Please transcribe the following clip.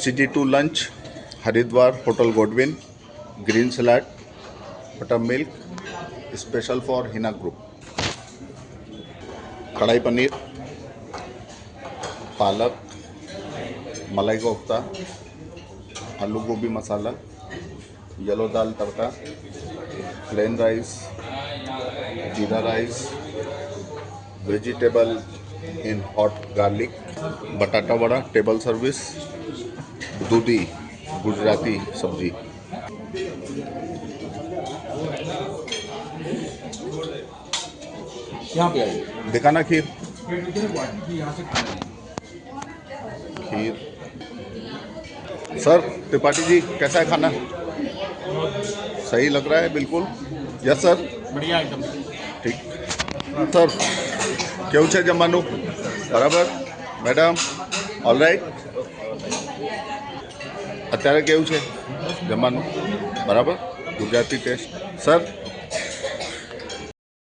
CG2 lunch, Haridwar hotel Godwin, green salad, butter milk, special for Hina group, कढ़ाई पनीर, पालक, मलाई कोफ्ता, आलू गोभी मसाला, येलो दाल तड़का, प्लेन राइस, जीरा rice, vegetable in hot garlic, बटाटा वड़ा, टेबल सर्विस, दूधी गुजराती सब्जी। यहाँ पे आइए। दिखाना खीर। खीर। सर त्रिपाठी जी कैसा है खाना? सही लग रहा है बिल्कुल। Yes sir. बढ़िया एकदम ठीक सर। કેવું છે જમવાનું? બરાબર મેડમ? ઓલરાઈટ. અત્યારે કેવું છે જમવાનું? બરાબર ગુજરાતી ટેસ્ટ સર?